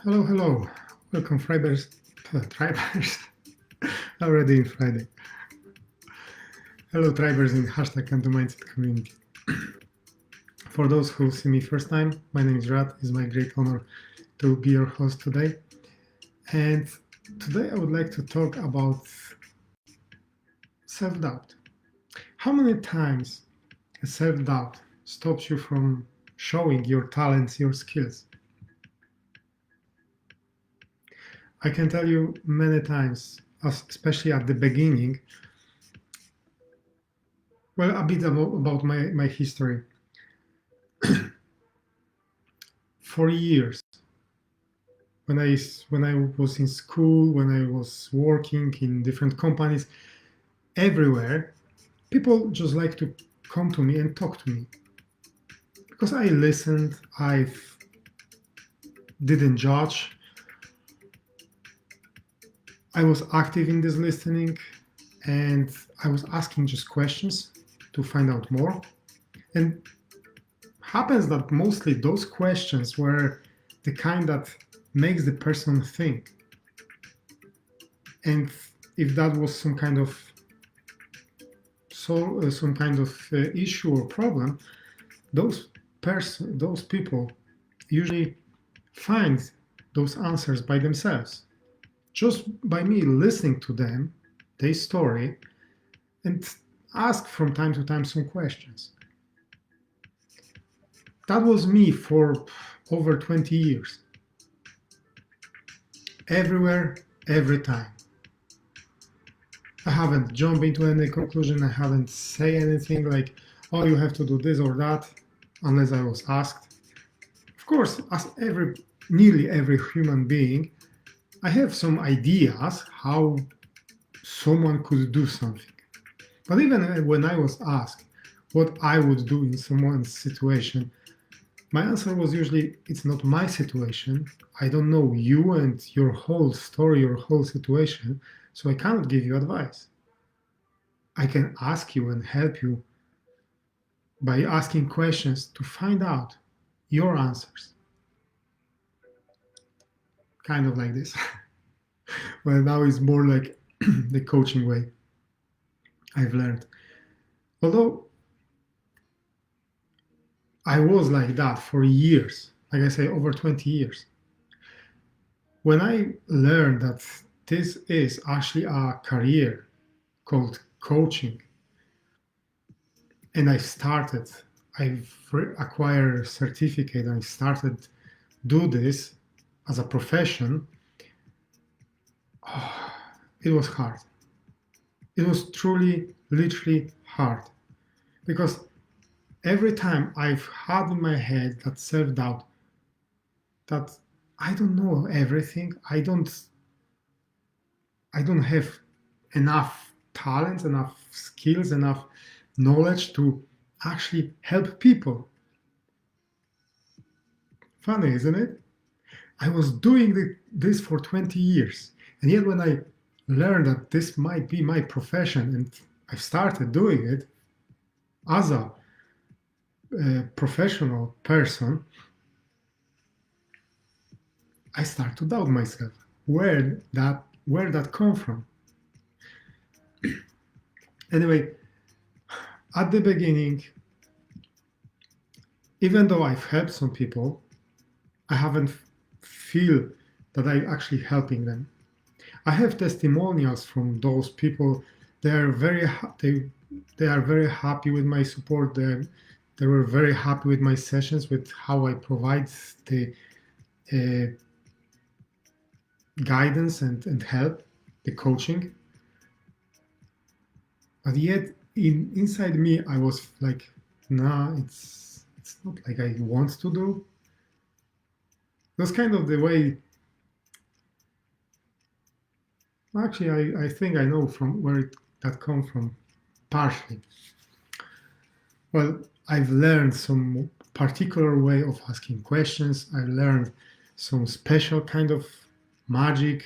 Hello, hello. Welcome, Tribers. Tribers. Already in Friday. Hello, Tribers in hashtag Canto Mindset community. For those who see me first time, my name is Rad. It's my great honor to be your host today. And today I would like to talk about self-doubt. How many times self-doubt stops you from showing your talents, your skills? I can tell you many times, especially at the beginning. Well, a bit about my history. For years, when I was in school, when I was working in different companies, everywhere, people just like to come to me and talk to me because I listened, I didn't judge, I was active in this listening, and I was asking just questions to find out more. And happens that mostly those questions were the kind that makes the person think. And if that was some kind of issue or problem, those people usually find those answers by themselves, just by me listening to them, their story, and ask from time to time some questions. That was me for over 20 years. Everywhere, every time. I haven't jumped into any conclusion. I haven't say anything like, "Oh, you have to do this or that," unless I was asked. Of course, as nearly every human being, I have some ideas how someone could do something. But even when I was asked what I would do in someone's situation, my answer was usually, "It's not my situation. I don't know you and your whole story, your whole situation, so I cannot give you advice. I can ask you and help you by asking questions to find out your answers." Kind of like this. Well, now it's more like the coaching way I've learned. Although I was like that for years, like I say, over 20 years. When I learned that this is actually a career called coaching, and I've acquired a certificate, and I started do this as a profession, it was hard. It was truly, literally hard. Because every time I've had in my head that self-doubt that I don't know everything, I don't have enough talents, enough skills, enough knowledge to actually help people. Funny, isn't it? I was doing this for 20 years. And yet, when I learned that this might be my profession and I started doing it as a professional person, I start to doubt myself. Where that come from? Anyway, at the beginning, even though I've helped some people, I haven't feel that I'm actually helping them. I have testimonials from those people. They are very happy with my support. They were very happy with my sessions, with how I provide the uh, guidance and help, the coaching. But yet, inside me, I was like, nah, it's not like I want to do. That's kind of the way. Actually, I think I know from where that comes from, partially. Well, I've learned some particular way of asking questions. I learned some special kind of magic,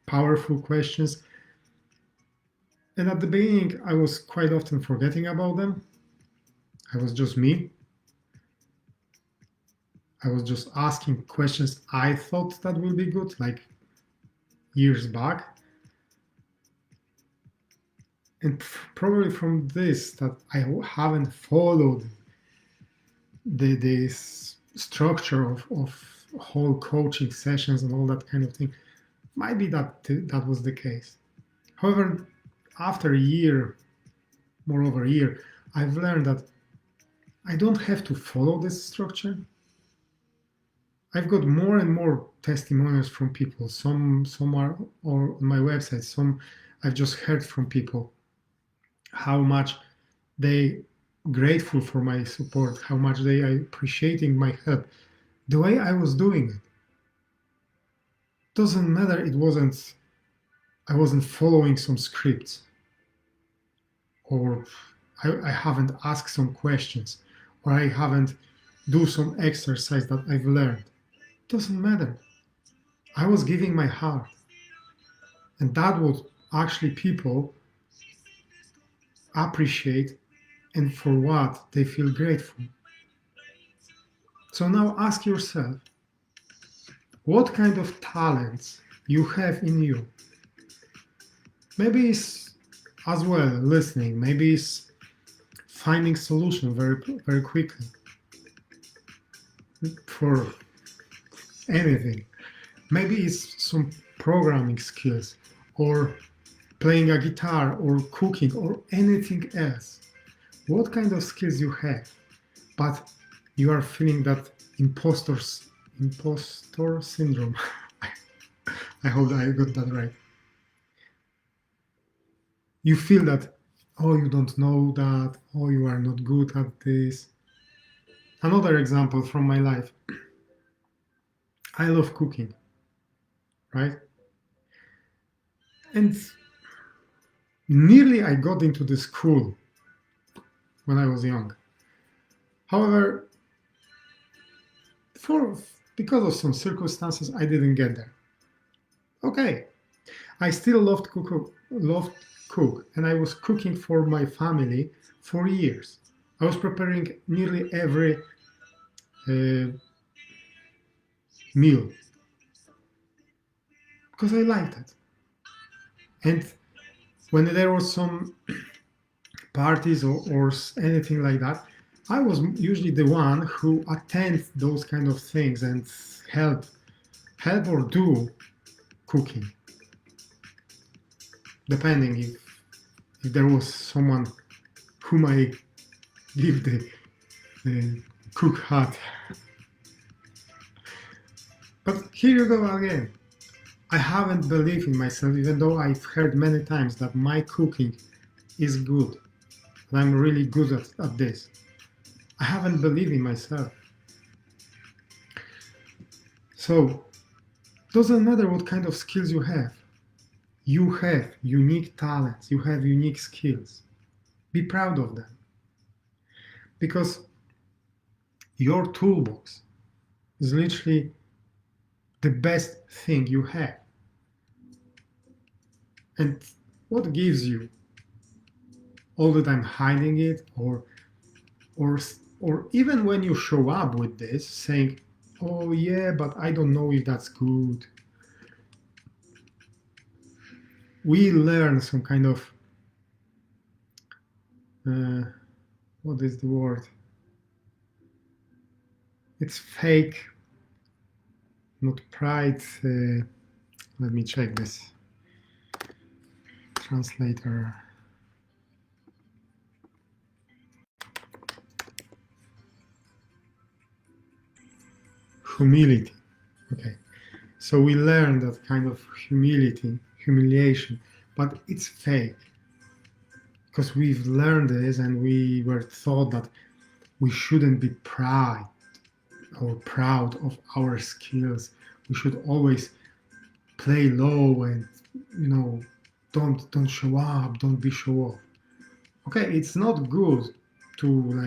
powerful questions. And at the beginning, I was quite often forgetting about them. I was just me. I was just asking questions I thought that will be good, like years back. And probably from this that I haven't followed this structure of whole coaching sessions and all that kind of thing. Might be that was the case. However, after a year, more over a year, I've learned that I don't have to follow this structure. I've got more and more testimonials from people. Some are or on my website. Some I've just heard from people how much they grateful for my support, how much they are appreciating my help. The way I was doing it doesn't matter. I wasn't following some scripts, or I haven't asked some questions, or I haven't do some exercise that I've learned. Doesn't matter. I was giving my heart, and that would actually people appreciate, and for what they feel grateful. So now ask yourself, what kind of talents you have in you? Maybe it's as well listening, maybe it's finding solution very quickly for anything. Maybe it's some programming skills, or playing a guitar, or cooking, or anything else. What kind of skills you have, but you are feeling that impostor syndrome. I hope I got that right. You feel that, oh, you don't know that, oh, you are not good at this. Another example from my life. I love cooking, right? And nearly I got into the school when I was young. However, because of some circumstances, I didn't get there. Okay, I still loved cook, and I was cooking for my family for years. I was preparing nearly every meal because I liked it. And when there was some parties or anything like that, I was usually the one who attends those kind of things and help or do cooking, depending if there was someone whom I give the cook hat. But here you go again. I haven't believed in myself, even though I've heard many times that my cooking is good, and I'm really good at this. I haven't believed in myself. So, doesn't matter what kind of skills you have. You have unique talents, you have unique skills. Be proud of them. Because your toolbox is literally the best thing you have. And what gives you all the time hiding it, or even when you show up with this saying, oh yeah, but I don't know if that's good. We learn some kind of what is the word? It's fake, not pride. Let me check this. Translator. Humility. Okay. So we learn that kind of humiliation, but it's fake. Because we've learned this and we were taught that we shouldn't be proud of our skills. We should always play low and don't show up, don't be show off. Okay, it's not good to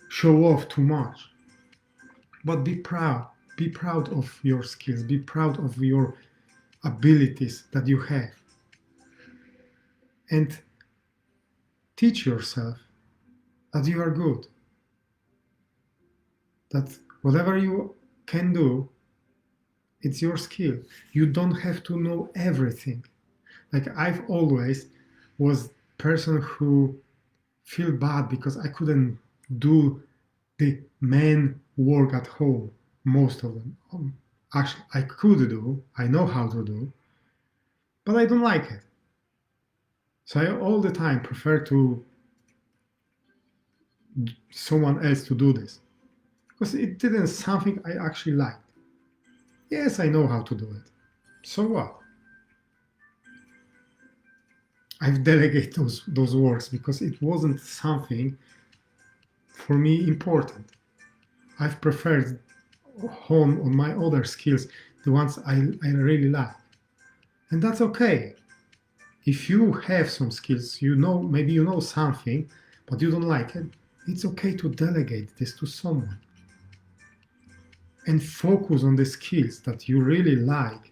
show off too much. But be proud. Be proud of your skills. Be proud of your abilities that you have. And Teach yourself that you are good, that whatever you can do, it's your skill. You don't have to know everything. Like I've always was person who feel bad because I couldn't do the man work at home, most of them. Actually, I could do, I know how to do, but I don't like it. So I all the time prefer to someone else to do this because it didn't something I actually liked. Yes, I know how to do it. So what? I've delegated those works because it wasn't something for me important. I've preferred hone on my other skills, the ones I really like. And that's okay. If you have some skills, you know, maybe you know something, but you don't like it, it's okay to delegate this to someone and focus on the skills that you really like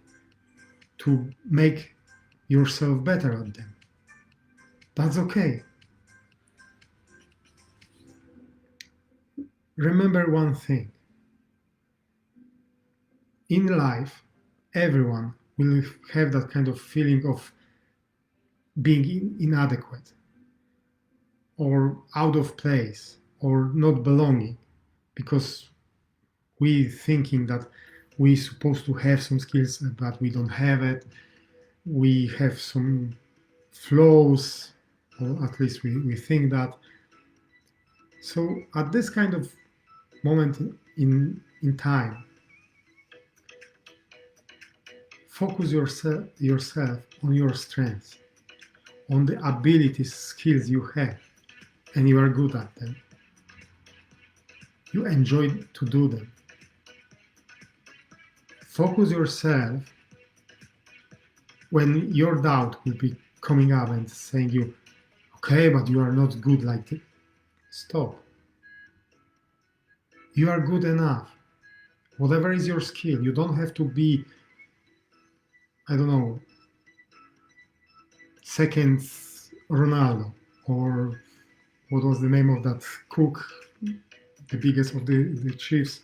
to make yourself better at them. That's okay. Remember one thing. In life, everyone will have that kind of feeling of being inadequate or out of place or not belonging because we thinking that we supposed to have some skills but we don't have it. We have some flaws, or at least we think that. So at this kind of moment in time, focus yourself on your strengths, on the abilities, skills you have, and you are good at them. You enjoy to do them. Focus yourself when your doubt will be coming up and saying you, okay, but you are not good like this. Stop. You are good enough. Whatever is your skill, you don't have to be, I don't know, second Ronaldo, or what was the name of that cook, the biggest of the chiefs.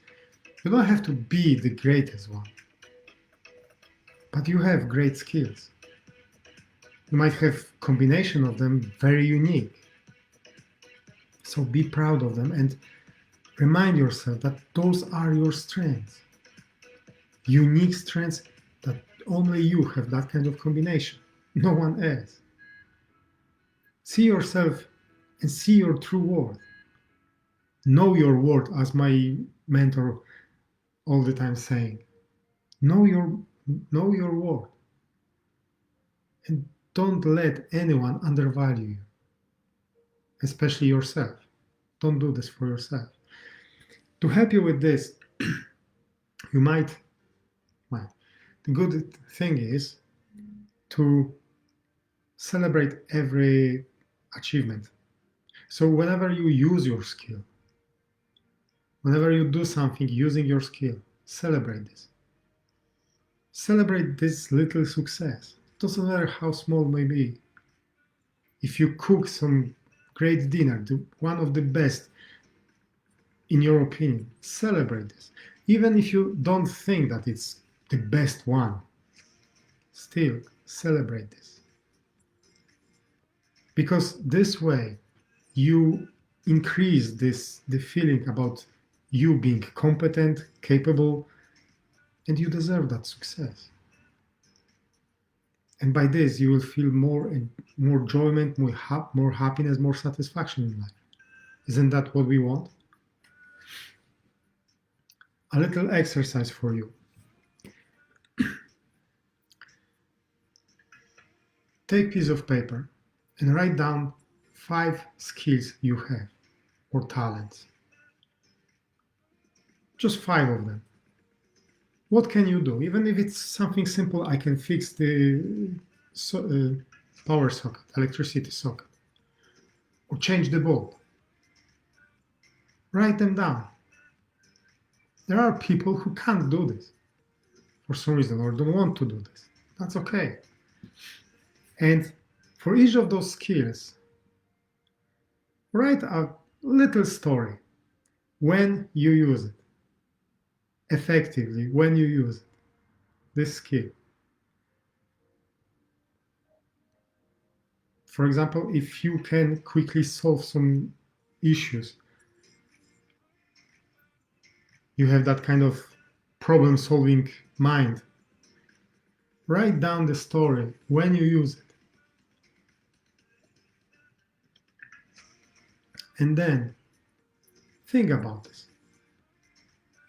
You don't have to be the greatest one, but you have great skills. You might have combination of them very unique. So be proud of them and remind yourself that those are your strengths. Unique strengths that only you have that kind of combination. No one else. See yourself and see your true worth. Know your worth, as my mentor all the time saying. Know your worth. And don't let anyone undervalue you, especially yourself. Don't do this for yourself. To help you with this, you might. The good thing is to celebrate every achievement. So whenever you use your skill, whenever you do something using your skill, celebrate this. Celebrate this little success. Doesn't matter how small it may be. If you cook some great dinner, one of the best in your opinion, celebrate this. Even if you don't think that it's the best one, still celebrate this. Because this way you increase the feeling about you being competent, capable, and you deserve that success. And by this you will feel more enjoyment, more happiness, more satisfaction in life. Isn't that what we want? A little exercise for you. Take a piece of paper and write down 5 skills you have or talents. Just 5 of them. What can you do? Even if it's something simple, I can fix the power socket, electricity socket, or change the bulb. Write them down. There are people who can't do this for some reason or don't want to do this. That's okay. And for each of those skills, Write a little story when you use it, effectively, when you use it, this skill. For example, if you can quickly solve some issues, you have that kind of problem solving mind, write down the story when you use it. And then think about this.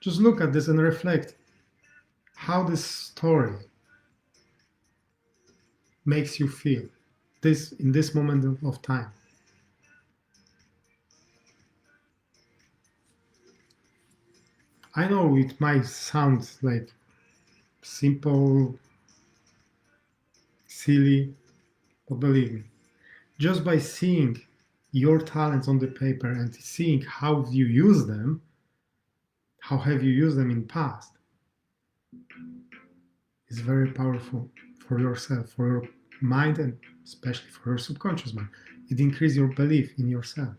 Just look at this and reflect how this story makes you feel this in this moment of time. I know it might sound like simple, silly, but believe me, just by seeing your talents on the paper and seeing how you use them, how have you used them in the past, is very powerful for yourself, for your mind, and especially for your subconscious mind. It increases your belief in yourself.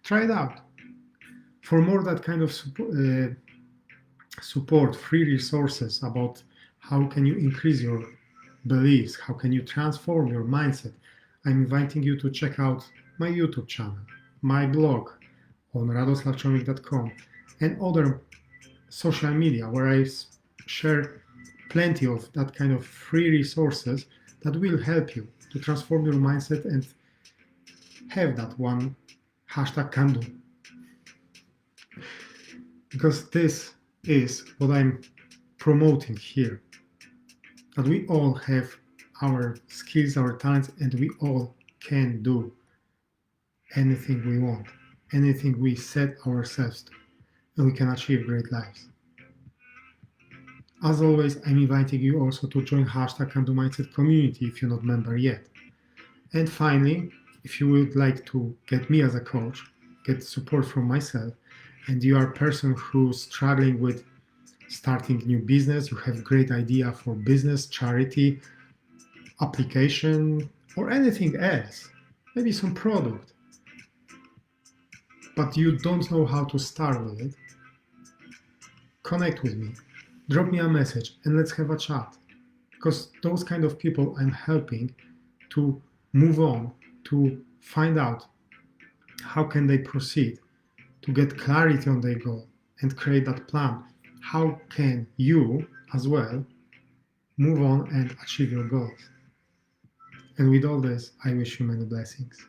Try it out. For more that kind of support, free resources about how can you increase your beliefs, how can you transform your mindset, I'm inviting you to check out my YouTube channel, my blog on radoslavchomik.com, and other social media where I share plenty of that kind of free resources that will help you to transform your mindset and have that one hashtag can do. Because this is what I'm promoting here, that we all have our skills, our talents, and we all can do anything we want, anything we set ourselves to, and we can achieve great lives. As always, I'm inviting you also to join hashtag Can Do Mindset community if you're not a member yet. And finally, if you would like to get me as a coach, get support from myself, and you are a person who's struggling with starting new business, you have great idea for business, charity, application, or anything else, maybe some product, but you don't know how to start with it, connect with me, drop me a message, and let's have a chat. Because those kind of people I'm helping to move on, to find out how can they proceed, to get clarity on their goal and create that plan. How can you as well move on and achieve your goals? And with all this, I wish you many blessings.